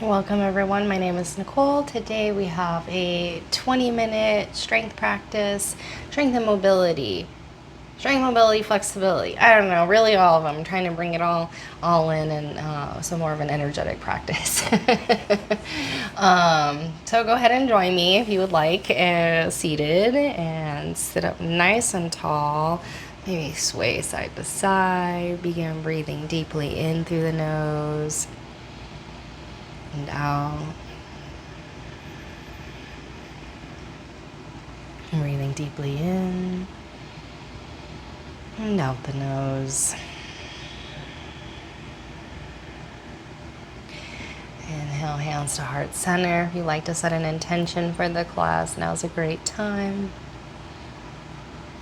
Welcome everyone, my name is Nicole. Today we have a 20-minute strength practice, strength and mobility, flexibility. I don't know, really all of them. I'm trying to bring it all in and so more of an energetic practice. So go ahead and join me if you would like, seated, and sit up nice and tall. Maybe sway side to side. Begin breathing deeply in through the nose and out. Breathing deeply in and out the nose. Inhale, hands to heart center. If you'd like to set an intention for the class, now's a great time.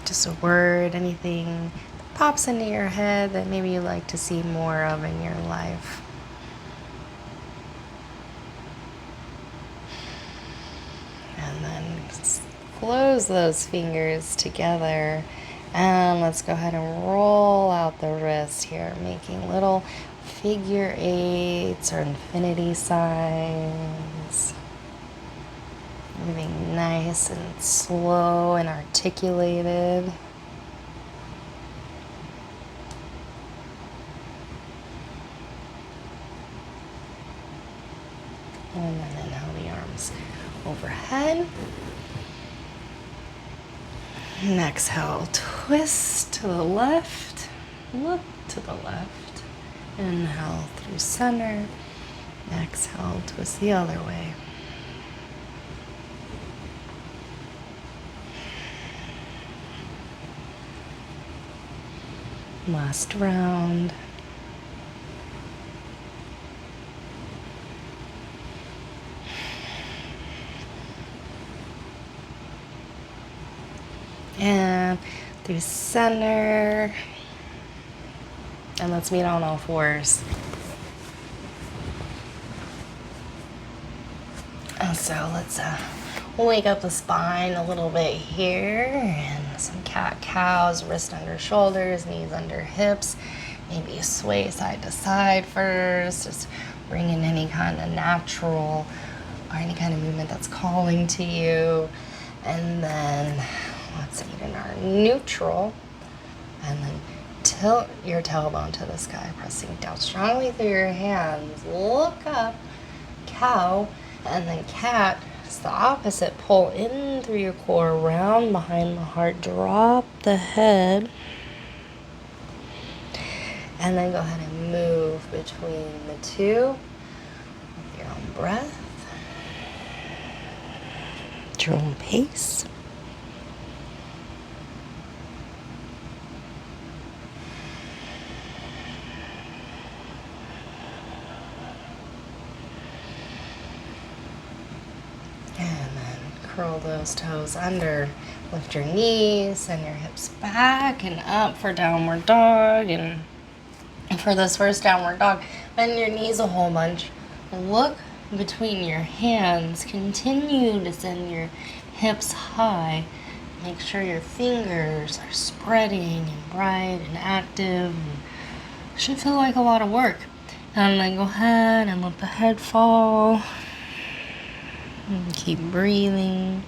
Just a word, anything that pops into your head that maybe you'd like to see more of in your life. And then close those fingers together, and let's go ahead and roll out the wrist here, making little figure eights or infinity signs. Moving nice and slow and articulated. And then inhale the arms overhead. And exhale, twist to the left, look to the left. Inhale through center. Exhale, twist the other way. Last round. And through center. And let's meet on all fours. And so let's wake up the spine a little bit here. And some cat-cows, wrist under shoulders, knees under hips. Maybe sway side to side first. Just bring in any kind of natural or any kind of movement that's calling to you. And then let's meet in our neutral. And then tilt your tailbone to the sky, pressing down strongly through your hands. Look up, cow, and then cat. It's the opposite. Pull in through your core, round behind the heart. Drop the head. And then go ahead and move between the two with your own breath, at your own pace. Curl those toes under, lift your knees, send your hips back and up for downward dog. And for this first downward dog, bend your knees a whole bunch. Look between your hands. Continue to send your hips high. Make sure your fingers are spreading and bright and active. Should feel like a lot of work. And then go ahead and let the head fall. And keep breathing.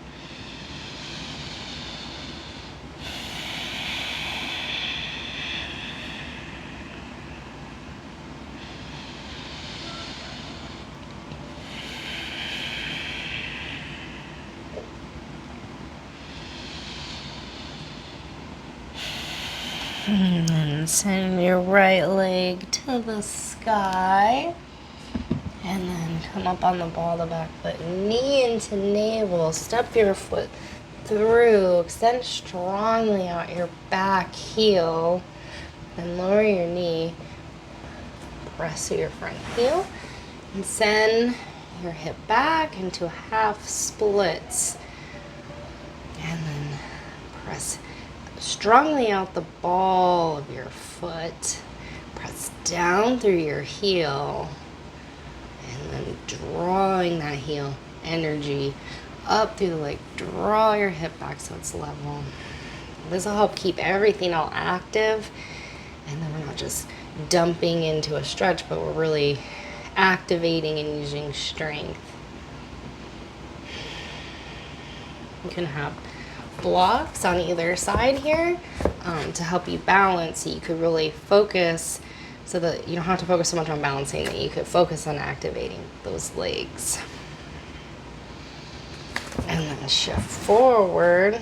And then send your right leg to the sky. And then come up on the ball of the back foot, knee into navel, step your foot through, extend strongly out your back heel, then lower your knee, press to your front heel, and send your hip back into half splits. And then press strongly out the ball of your foot, press down through your heel. And then drawing that heel energy up through the leg. Draw your hip back so it's level. This will help keep everything all active. And then we're not just dumping into a stretch, but we're really activating and using strength. You can have blocks on either side here to help you balance, so you could really focus, so that you don't have to focus so much on balancing, that you could focus on activating those legs. And then shift forward,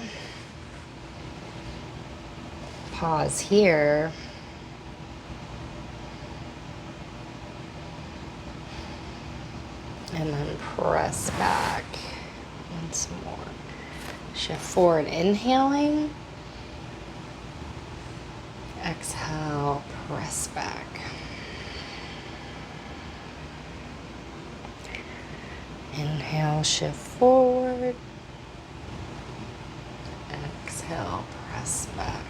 pause here, and then press back once more. Shift forward, inhaling. Exhale, press back. Inhale, shift forward. Exhale, press back.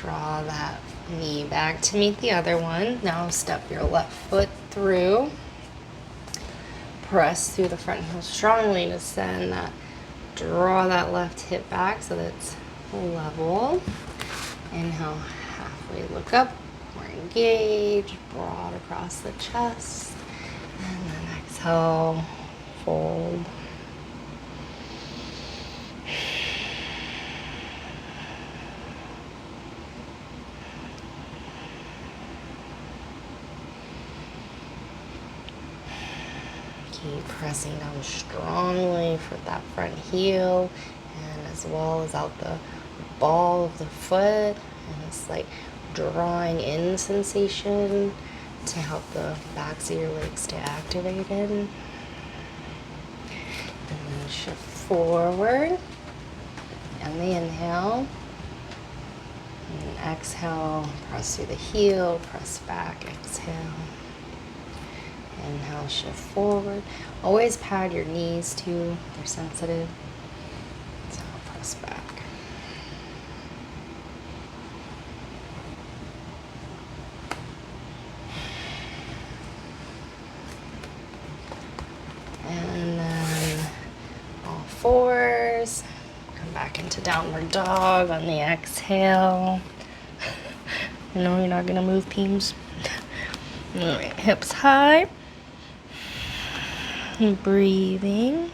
Draw that knee back to meet the other one. Now step your left foot through. Press through the front heel strongly to send that, draw that left hip back so that it's level. Inhale, halfway look up, more engaged, broad across the chest. And then exhale, fold. Keep pressing down strongly for that front heel, and as well as out the ball of the foot, and it's like drawing in sensation to help the backs of your legs stay activated. And then shift forward and the inhale, and exhale, press through the heel, press back, exhale. Inhale, shift forward. Always pad your knees too, they're sensitive. So press back. And then all fours. Come back into downward dog on the exhale. No, you're not gonna move, Peems. All right, hips high. Breathing.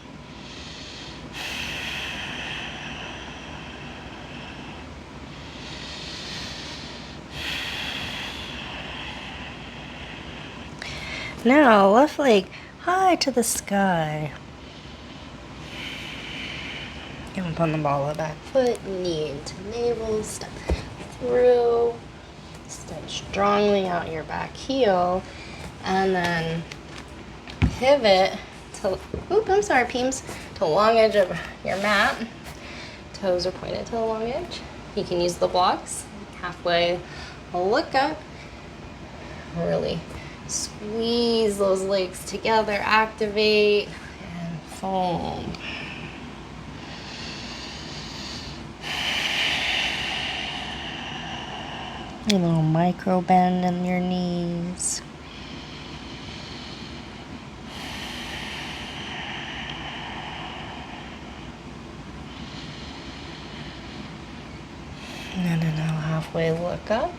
Now, left leg high to the sky. Come up on the ball of the back foot, knee into navel, step through, step strongly out your back heel, and then pivot to, I'm sorry, Peems, to the long edge of your mat. Toes are pointed to the long edge. You can use the blocks. Halfway, look up. Really squeeze those legs together, activate, and fold. A little micro bend in your knees. And then now halfway look up.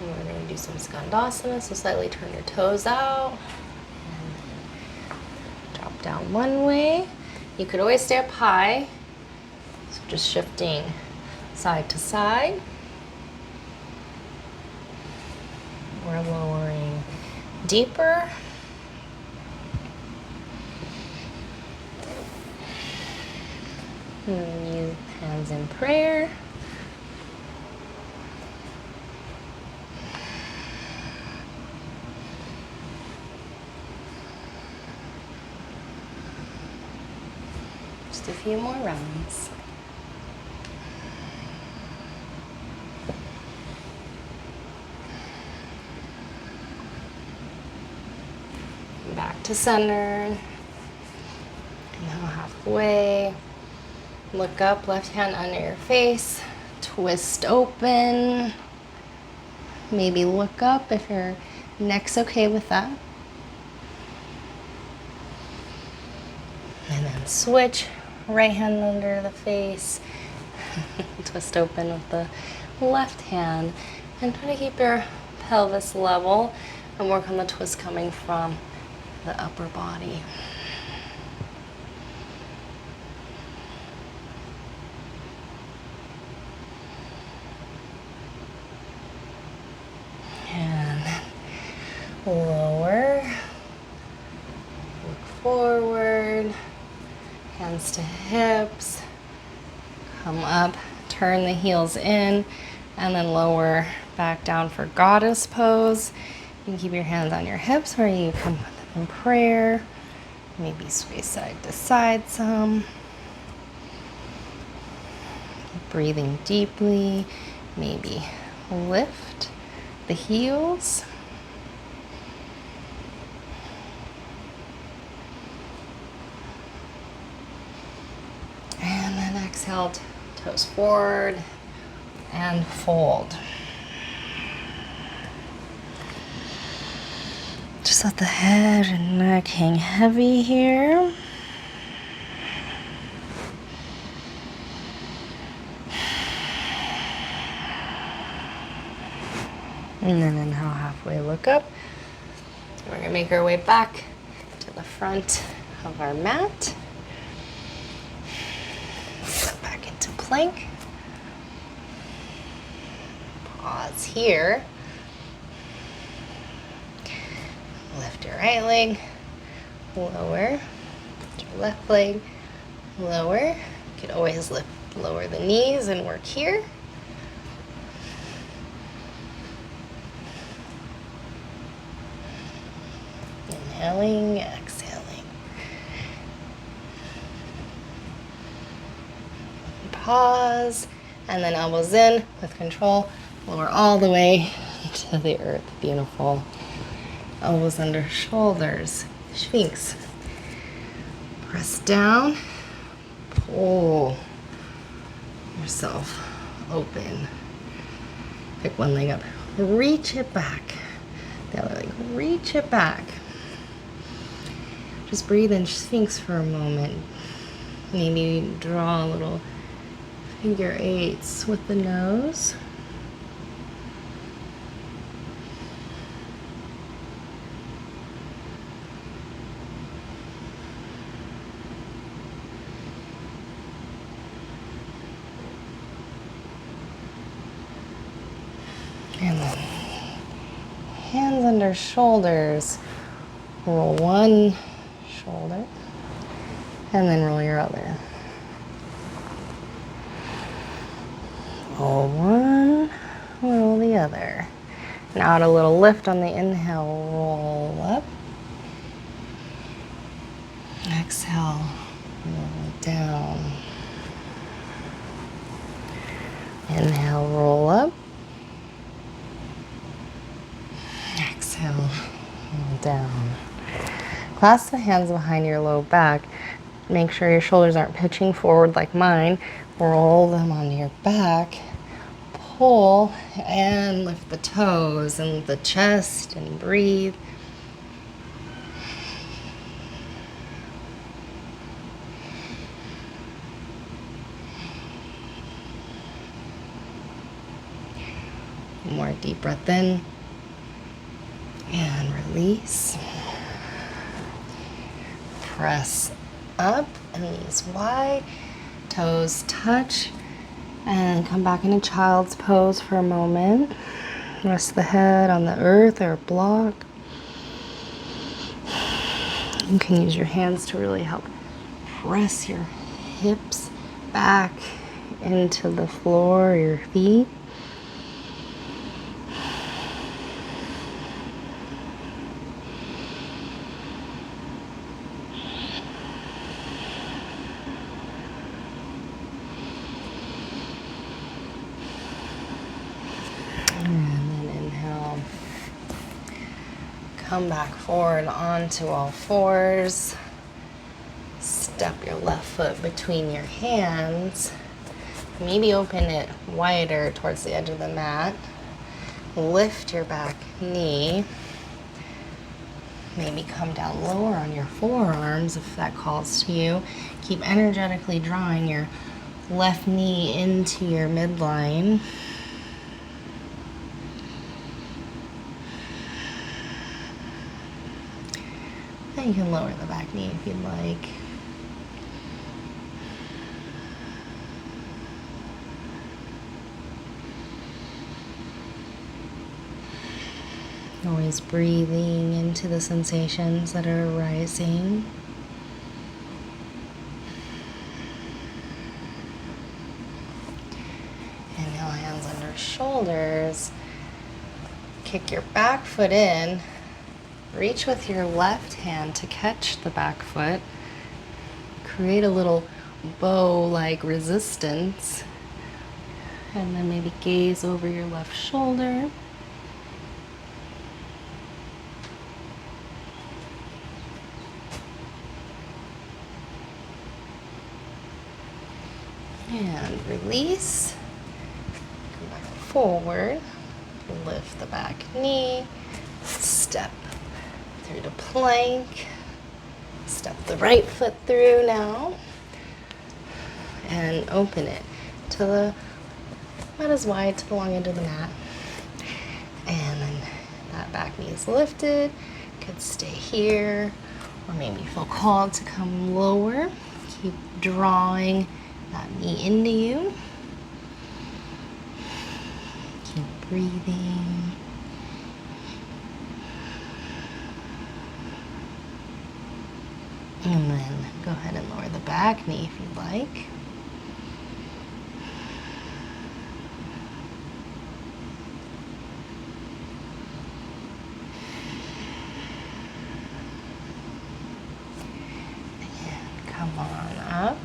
And we're going to do some skandasana, so slightly turn your toes out. And drop down one way. You could always stay up high. So just shifting side to side. We're lowering deeper. And use hands in prayer. Just a few more rounds. Back to center. Now halfway. Look up, left hand under your face. Twist open. Maybe look up if your neck's okay with that. And then switch. Right hand under the face. Twist open with the left hand. And try to keep your pelvis level and work on the twist coming from the upper body. And then lower, look forward, hands to hips, come up, turn the heels in, and then lower back down for goddess pose. You can keep your hands on your hips or you come in prayer. Maybe sway side to side some. Keep breathing deeply. Maybe lift the heels. And then exhale, toes forward and fold. Just let the head and neck hang heavy here. And then inhale, halfway look up. We're gonna make our way back to the front of our mat. Step back into plank. Pause here. Lift your right leg, lower. Lift your left leg, lower. You could always lower the knees and work here. Inhaling, exhaling. Pause, and then elbows in with control. Lower all the way to the earth. Beautiful. Elbows under shoulders. Sphinx. Press down. Pull yourself open. Pick one leg up. Reach it back. The other leg. Reach it back. Just breathe in Sphinx for a moment. Maybe draw a little figure eights with the nose. And then hands under shoulders. Roll one shoulder and then roll your other. Roll one, roll the other. Now add a little lift on the inhale, roll up. Exhale, roll down. Inhale, roll up. Exhale, roll down. Clasp the hands behind your low back. Make sure your shoulders aren't pitching forward like mine. Roll them onto your back. Pull and lift the toes and the chest and breathe. One more deep breath in and release. Press up and knees wide, toes touch, and come back into child's pose for a moment. Rest the head on the earth or a block. You can use your hands to really help press your hips back into the floor, your feet. Come back forward onto all fours. Step your left foot between your hands. Maybe open it wider towards the edge of the mat. Lift your back knee. Maybe come down lower on your forearms if that calls to you. Keep energetically drawing your left knee into your midline. And you can lower the back knee if you'd like. Always breathing into the sensations that are arising. Inhale, hands under shoulders. Kick your back foot in. Reach with your left hand to catch the back foot. Create a little bow-like resistance. And then maybe gaze over your left shoulder. And release. Come back forward. Lift the back knee. Step through to plank. Step the right foot through now. And open it to the mat as wide to the long end of the mat. And then that back knee is lifted. Could stay here. Or maybe feel called to come lower. Keep drawing that knee into you. Keep breathing. And then go ahead and lower the back knee if you'd like. And come on up.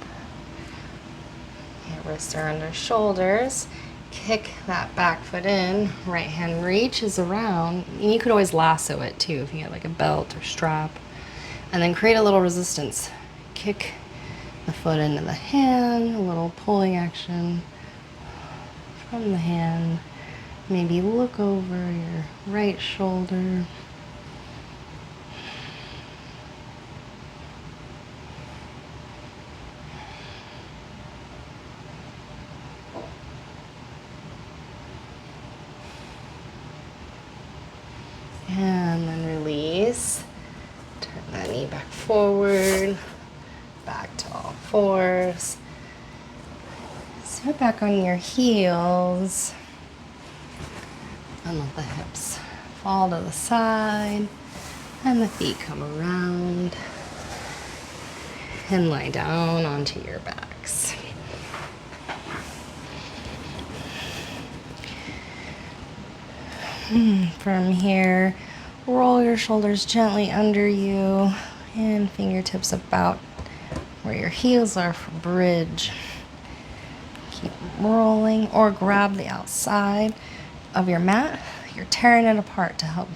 Wrists are under shoulders. Kick that back foot in. Right hand reaches around. And you could always lasso it too if you had like a belt or strap. And then create a little resistance. Kick the foot into the hand. A little pulling action from the hand. Maybe look over your right shoulder. And then release. Turn that knee back forward. Back to all fours. Sit back on your heels. And let the hips fall to the side. And the feet come around. And lie down onto your backs. From here, roll your shoulders gently under you and fingertips about where your heels are for bridge. Keep rolling or grab the outside of your mat. You're tearing it apart to help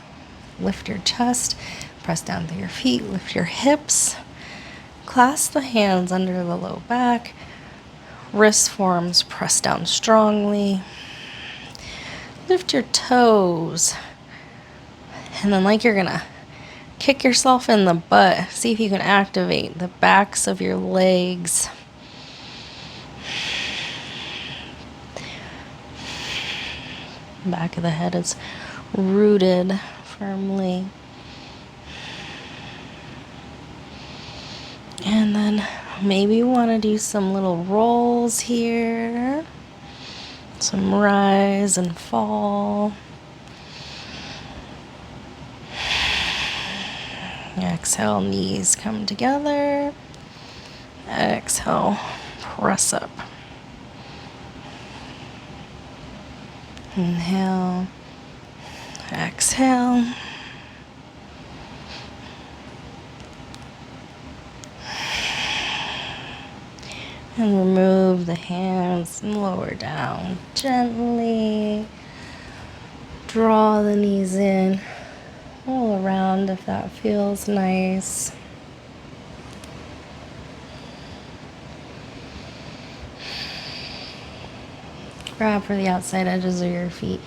lift your chest. Press down through your feet, lift your hips. Clasp the hands under the low back. Wrist forms, press down strongly. Lift your toes. And then like you're gonna kick yourself in the butt. See if you can activate the backs of your legs. Back of the head is rooted firmly. And then maybe you want to do some little rolls here. Some rise and fall. Exhale, knees come together. Exhale, press up. Inhale, exhale. And remove the hands and lower down gently. Draw the knees in. Roll around if that feels nice. Grab for the outside edges of your feet.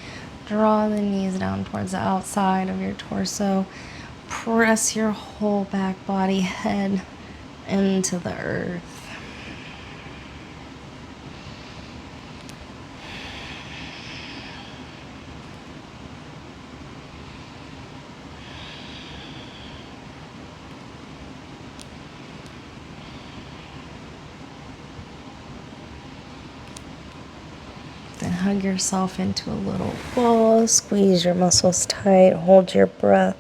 Draw the knees down towards the outside of your torso. Press your whole back body, head into the earth. hug yourself into a little ball. Squeeze your muscles tight. Hold your breath.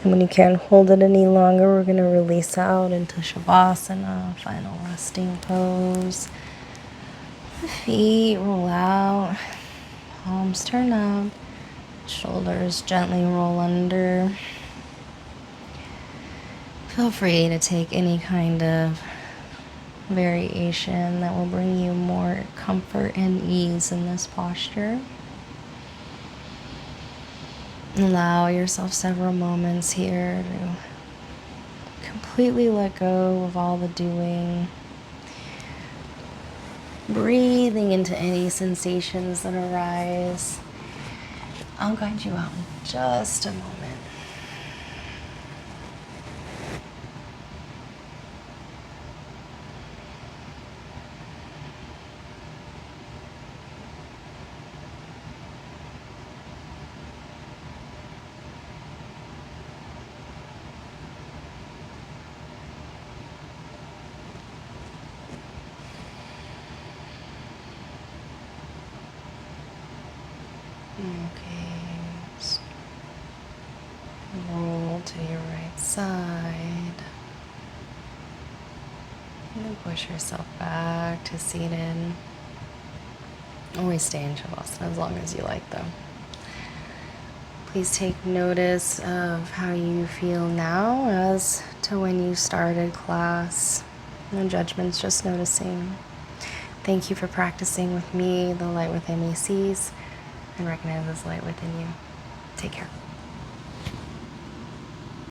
And when you can't hold it any longer, we're going to release out into Shavasana, final resting pose. The feet roll out. Palms turn up. Shoulders gently roll under. Feel free to take any kind of variation that will bring you more comfort and ease in this posture. Allow yourself several moments here to completely let go of all the doing. Breathing into any sensations that arise. I'll guide you out in just a moment. Okay, so roll to your right side. And then push yourself back to seated. Always stay in Shavasana as long as you like, though. Please take notice of how you feel now as to when you started class. No judgments, just noticing. Thank you for practicing with me. The light within me sees and recognizes light within you. Take care.